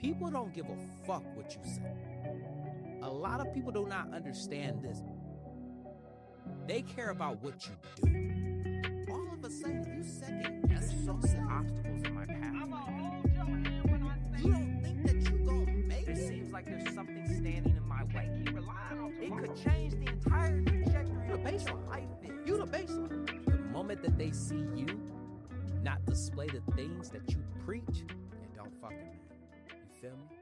People don't give a fuck what you say. A lot of people do not understand this. They care about what you do. All of a sudden, you second guess so many obstacles in my path. I'ma hold your hand when I say You don't think that you gonna make It it? seems like there's something standing in my way. keep relying on It tomorrow. could change the entire trajectory You the of what your baseline. life is. You the baseline. The moment that they see you not display the things that you preach, it don't fucking matter. You feel me?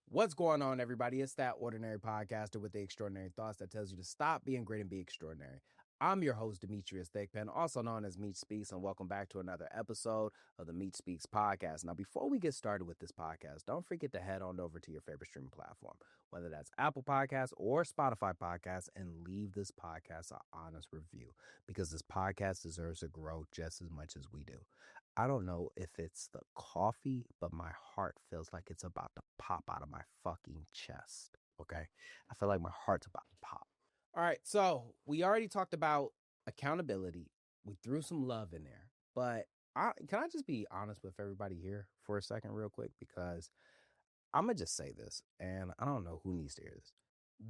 What's going on, everybody? It's that ordinary podcaster with the extraordinary thoughts that tells you to stop being great and be extraordinary. I'm your host, Demetrius Thickpen, also known as Meech Speaks, and welcome back to another episode of the Meech Speaks podcast. Now, before we get started with this podcast, don't forget to head on over to your favorite streaming platform, whether that's Apple Podcasts or Spotify Podcasts, and leave this podcast an honest review, because this podcast deserves to grow just as much as we do. I don't know if it's the coffee, but my heart feels like it's about to pop out of my fucking chest, okay? I feel like my heart's about to pop. All right, so we already talked about accountability. We threw some love in there, but can I just be honest with everybody here for a second real quick? Because I'm going to just say this, and I don't know who needs to hear this.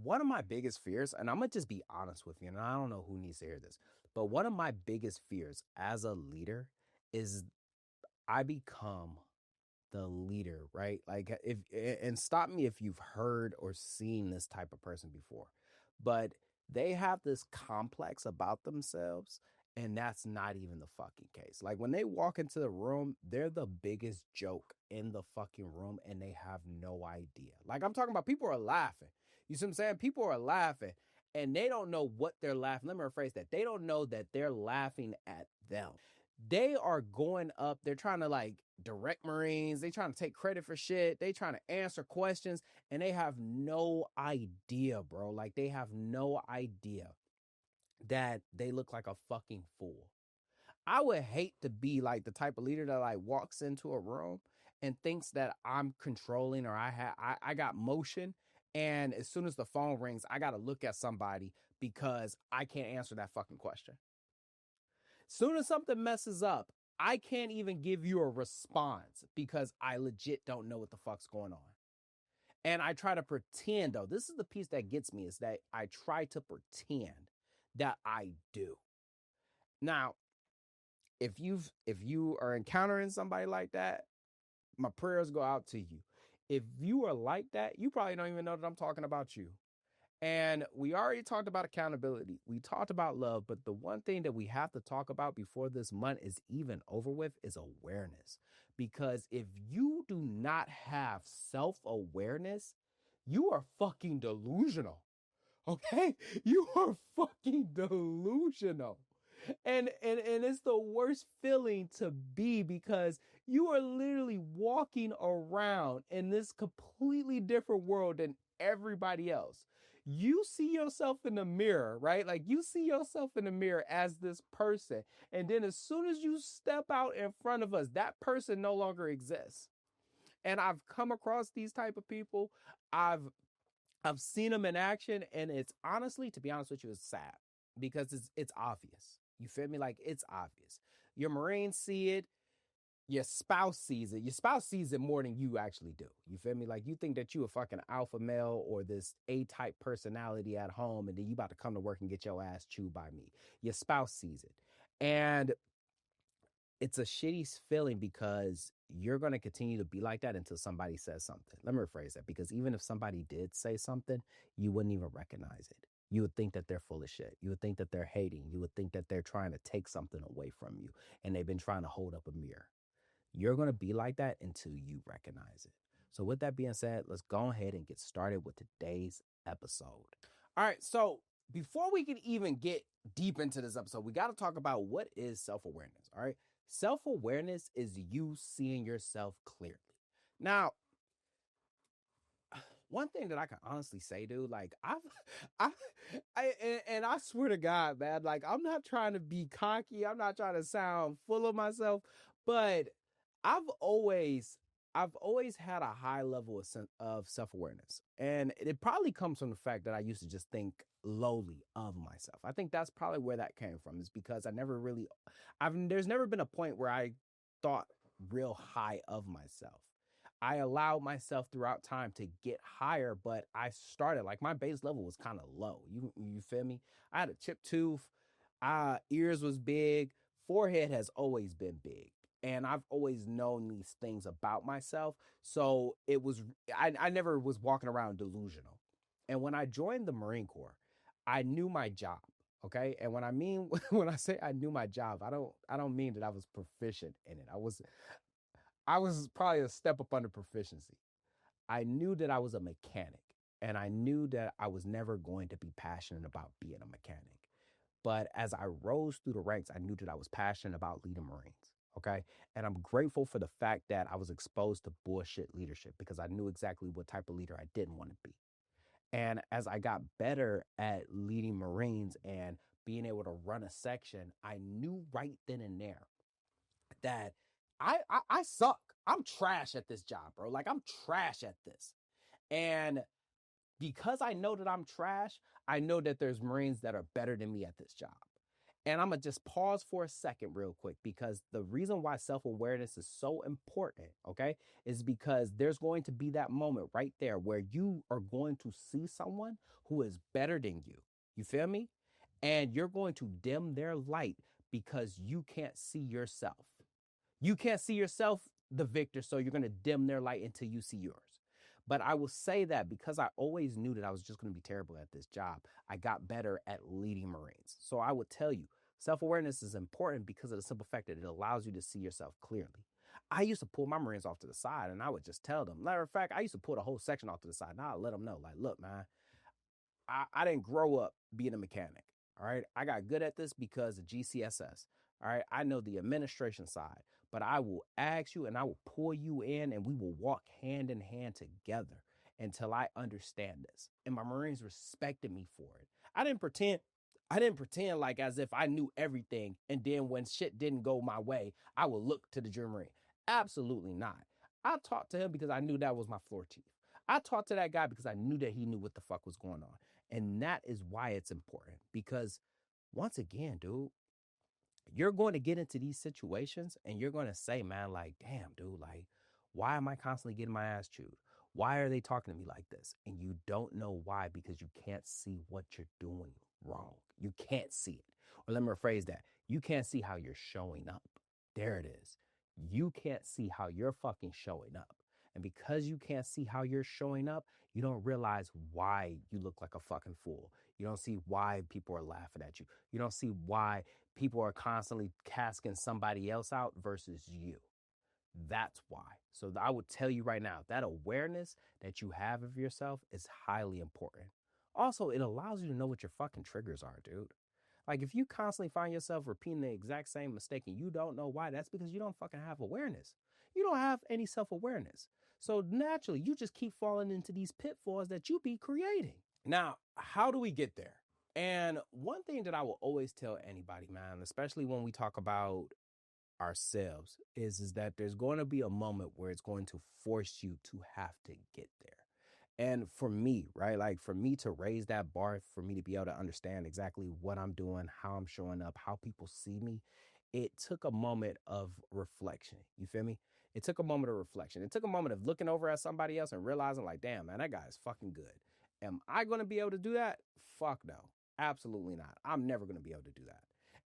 One of my biggest fears, and I'm going to just be honest with you, and I don't know who needs to hear this, but one of my biggest fears as a leader is I become the leader, right? Like, and stop me if you've heard or seen this type of person before, but they have this complex about themselves, and that's not even the fucking case. Like, when they walk into the room, they're the biggest joke in the fucking room, and they have no idea. Like, I'm talking about, people are laughing. You see what I'm saying? People are laughing, and they don't know what they're laughing. Let me rephrase that. They don't know that they're laughing at them. They are going up, they're trying to like direct Marines, they trying to take credit for shit, they trying to answer questions, and they have no idea, bro. Like, they have no idea that they look like a fucking fool. I would hate to be like the type of leader that like walks into a room and thinks that I'm controlling, or I got motion, and as soon as the phone rings, I gotta look at somebody because I can't answer that fucking question. Soon as something messes up, I can't even give you a response because I legit don't know what the fuck's going on. And I try to pretend, though. This is the piece that gets me, is that I try to pretend that I do. Now, if you are encountering somebody like that, my prayers go out to you. If you are like that, you probably don't even know that I'm talking about you. And we already talked about accountability. We talked about love, but the one thing that we have to talk about before this month is even over with is awareness. Because if you do not have self-awareness, you are fucking delusional. Okay? You are fucking delusional. And it's the worst feeling to be, because you are literally walking around in this completely different world than everybody else. You see yourself in the mirror, right? Like, you see yourself in the mirror as this person. And then as soon as you step out in front of us, that person no longer exists. And I've come across these type of people. I've seen them in action, and it's honestly, to be honest with you, it's sad because it's obvious. You feel me? Like, it's obvious. Your Marines see it. Your spouse sees it. Your spouse sees it more than you actually do. You feel me? Like, you think that you a fucking alpha male or this A-type personality at home, and then you about to come to work and get your ass chewed by me. Your spouse sees it. And it's a shitty feeling, because you're going to continue to be like that until somebody says something. Let me rephrase that, because even if somebody did say something, you wouldn't even recognize it. You would think that they're full of shit. You would think that they're hating. You would think that they're trying to take something away from you, and they've been trying to hold up a mirror. You're going to be like that until you recognize it. So with that being said, let's go ahead and get started with today's episode. All right, so before we can even get deep into this episode, we got to talk about what is self-awareness, all right? Self-awareness is you seeing yourself clearly. Now, one thing that I can honestly say, dude, like, and I swear to God, man, like, I'm not trying to be cocky. I'm not trying to sound full of myself, but I've always had a high level of self-awareness. And it probably comes from the fact that I used to just think lowly of myself. I think that's probably where that came from, is because there's never been a point where I thought real high of myself. I allowed myself throughout time to get higher, but I started like my base level was kind of low. You feel me? I had a chipped tooth, ears was big, forehead has always been big. And I've always known these things about myself. So it was I never was walking around delusional. And when I joined the Marine Corps, I knew my job. Okay. And when I mean when I say I knew my job, I don't mean that I was proficient in it. I was probably a step up under proficiency. I knew that I was a mechanic and I knew that I was never going to be passionate about being a mechanic. But as I rose through the ranks, I knew that I was passionate about leading Marines. Okay. And I'm grateful for the fact that I was exposed to bullshit leadership because I knew exactly what type of leader I didn't want to be. And as I got better at leading Marines and being able to run a section, I knew right then and there that I suck. I'm trash at this job, bro. Like I'm trash at this. And because I know that I'm trash, I know that there's Marines that are better than me at this job. And I'm going to just pause for a second real quick because the reason why self-awareness is so important, okay, is because there's going to be that moment right there where you are going to see someone who is better than you. You feel me? And you're going to dim their light because you can't see yourself. You can't see yourself, the victor, so you're going to dim their light until you see yours. But I will say that because I always knew that I was just going to be terrible at this job, I got better at leading Marines. So I would tell you, self-awareness is important because of the simple fact that it allows you to see yourself clearly. I used to pull my Marines off to the side and I would just tell them. Matter of fact, I used to pull the whole section off to the side and I'd let them know, like, look, man, I didn't grow up being a mechanic. All right. I got good at this because of GCSS. All right. I know the administration side, but I will ask you and I will pull you in and we will walk hand in hand together until I understand this. And my Marines respected me for it. I didn't pretend. I didn't pretend like as if I knew everything. And then when shit didn't go my way, I would look to the Junior Marine. Absolutely not. I talked to him because I knew that was my floor chief. I talked to that guy because I knew that he knew what the fuck was going on. And that is why it's important because once again, dude, you're going to get into these situations and you're going to say, man, like, damn, dude, like, why am I constantly getting my ass chewed? Why are they talking to me like this? And you don't know why because you can't see what you're doing wrong. You can't see it. Or let me rephrase that. You can't see how you're showing up. There it is. You can't see how you're fucking showing up. And because you can't see how you're showing up, you don't realize why you look like a fucking fool. You don't see why people are laughing at you. You don't see why people are constantly casting somebody else out versus you. That's why. So I would tell you right now, that awareness that you have of yourself is highly important. Also, it allows you to know what your fucking triggers are, dude. Like if you constantly find yourself repeating the exact same mistake and you don't know why, that's because you don't fucking have awareness. You don't have any self-awareness. So naturally, you just keep falling into these pitfalls that you be creating. Now, how do we get there? And one thing that I will always tell anybody, man, especially when we talk about ourselves, is that there's going to be a moment where it's going to force you to have to get there. And for me, right, like for me to raise that bar, for me to be able to understand exactly what I'm doing, how I'm showing up, how people see me, it took a moment of reflection. You feel me? It took a moment of reflection. It took a moment of looking over at somebody else and realizing like, damn, man, that guy is fucking good. Am I going to be able to do that? Fuck no. Absolutely not. I'm never going to be able to do that.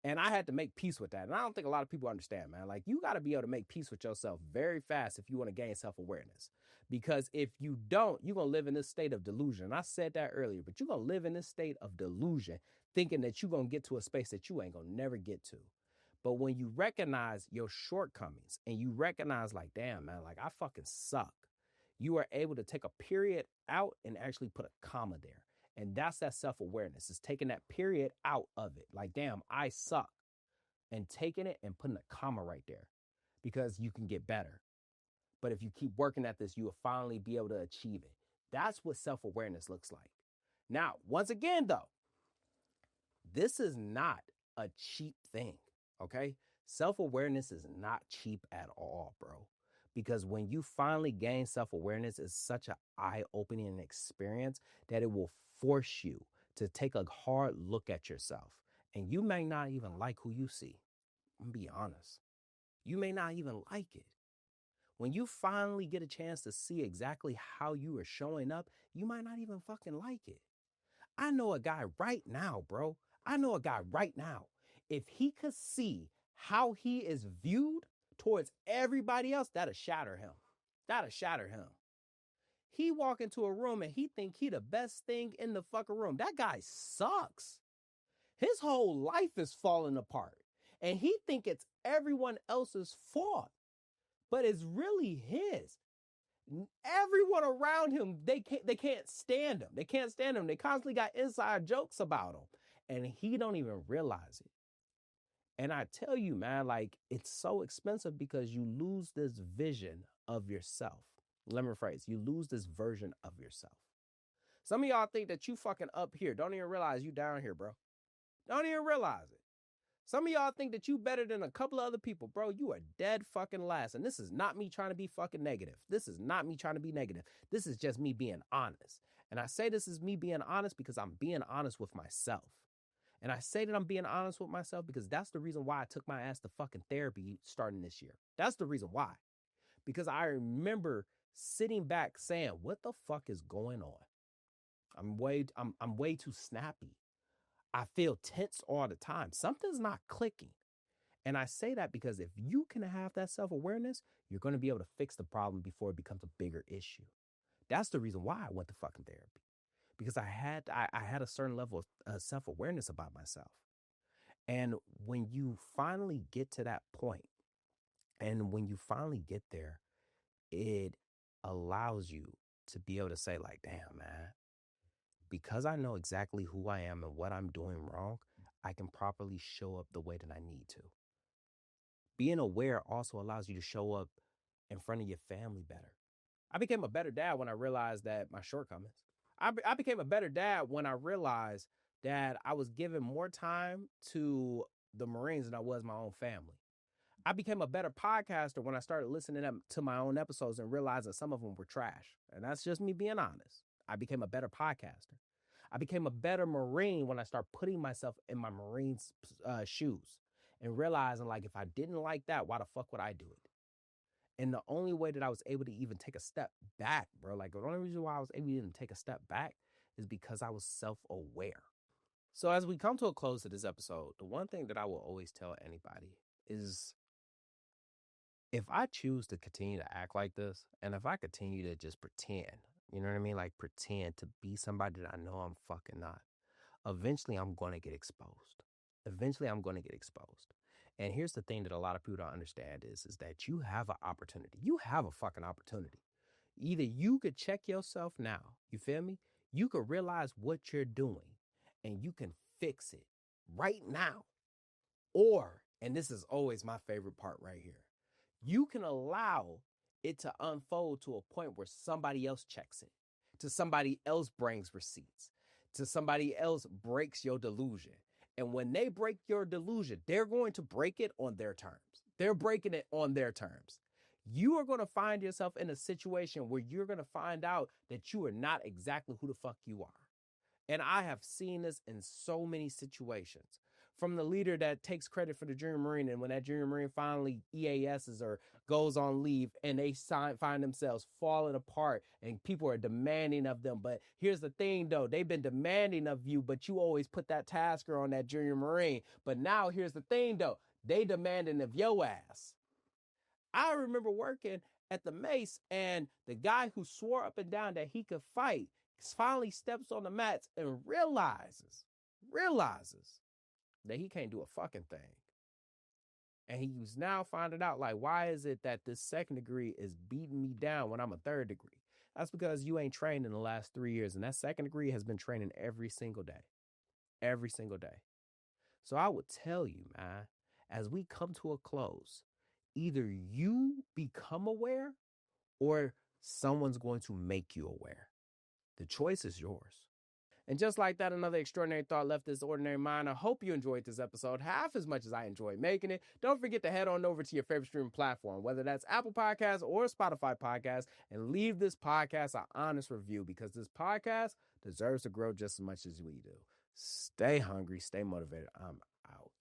And I had to make peace with that. And I don't think a lot of people understand, man. Like, you got to be able to make peace with yourself very fast if you want to gain self-awareness. Because if you don't, you're going to live in this state of delusion. And I said that earlier, but you're going to live in this state of delusion thinking that you're going to get to a space that you ain't going to never get to. But when you recognize your shortcomings and you recognize like, damn, man, like I fucking suck, you are able to take a period out and actually put a comma there. And that's that self-awareness. It's taking that period out of it. Like, damn, I suck. And taking it and putting a comma right there because you can get better. But if you keep working at this, you will finally be able to achieve it. That's what self-awareness looks like. Now, once again, though, this is not a cheap thing, okay? Self-awareness is not cheap at all, bro. Because when you finally gain self-awareness, it's such an eye-opening experience that it will force you to take a hard look at yourself. And you may not even like who you see. I'm gonna be honest. You may not even like it. When you finally get a chance to see exactly how you are showing up, you might not even fucking like it. I know a guy right now, bro. I know a guy right now. If he could see how he is viewed towards everybody else, that'll shatter him. That'll shatter him. He walk into a room and he think he the best thing in the fucking room. That guy sucks. His whole life is falling apart. And he think it's everyone else's fault. But it's really his. Everyone around him, they can't stand him. They can't stand him. They constantly got inside jokes about him. And he don't even realize it. And I tell you, man, like, it's so expensive because you lose this vision of yourself. Let me rephrase. You lose this version of yourself. Some of y'all think that you fucking up here. Don't even realize you down here, bro. Don't even realize it. Some of y'all think that you better than a couple of other people. Bro, you are dead fucking last. And this is not me trying to be fucking negative. This is not me trying to be negative. This is just me being honest. And I say this is me being honest because I'm being honest with myself. And I say that I'm being honest with myself because that's the reason why I took my ass to fucking therapy starting this year. That's the reason why. Because I remember sitting back saying, what the fuck is going on? I'm way too snappy. I feel tense all the time. Something's not clicking. And I say that because if you can have that self-awareness, you're going to be able to fix the problem before it becomes a bigger issue. That's the reason why I went to fucking therapy. Because I had a certain level of self-awareness about myself. And when you finally get to that point, and when you finally get there, it allows you to be able to say like, damn, man, because I know exactly who I am and what I'm doing wrong, I can properly show up the way that I need to. Being aware also allows you to show up in front of your family better. I became a better dad when I realized that my shortcomings. I became a better dad when I realized that I was giving more time to the Marines than I was my own family. I became a better podcaster when I started listening to my own episodes and realized that some of them were trash. And that's just me being honest. I became a better podcaster. I became a better Marine when I started putting myself in my Marine's shoes and realizing, like, if I didn't like that, why the fuck would I do it? And the only way that I was able to even take a step back, bro, like the only reason why I was able to even take a step back is because I was self-aware. So as we come to a close to this episode, the one thing that I will always tell anybody is if I choose to continue to act like this, and if I continue to just pretend, you know what I mean? Like pretend to be somebody that I know I'm fucking not, eventually I'm going to get exposed. Eventually I'm going to get exposed. And here's the thing that a lot of people don't understand is that you have an opportunity. You have a fucking opportunity. Either you could check yourself now, you feel me? You could realize what you're doing and you can fix it right now. Or, and this is always my favorite part right here, you can allow it to unfold to a point where somebody else checks it, to somebody else brings receipts, to somebody else breaks your delusion. And when they break your delusion, they're going to break it on their terms. They're breaking it on their terms. You are going to find yourself in a situation where you're going to find out that you are not exactly who the fuck you are. And I have seen this in so many situations. From the leader that takes credit for the junior Marine, and when that junior Marine finally EASs or goes on leave and they find themselves falling apart and people are demanding of them. But here's the thing though, they've been demanding of you, but you always put that tasker on that junior Marine. But now here's the thing though, they demanding of your ass. I remember working at the Mace and the guy who swore up and down that he could fight finally steps on the mats and realizes that he can't do a fucking thing. And he was now finding out, like, why is it that this second degree is beating me down when I'm a third degree? That's because you ain't trained in the last 3 years. And that second degree has been training every single day. Every single day. So I would tell you, man, as we come to a close, either you become aware or someone's going to make you aware. The choice is yours. And just like that, another extraordinary thought left this ordinary mind. I hope you enjoyed this episode half as much as I enjoyed making it. Don't forget to head on over to your favorite streaming platform, whether that's Apple Podcasts or Spotify Podcasts, and leave this podcast an honest review because this podcast deserves to grow just as much as we do. Stay hungry, stay motivated. I'm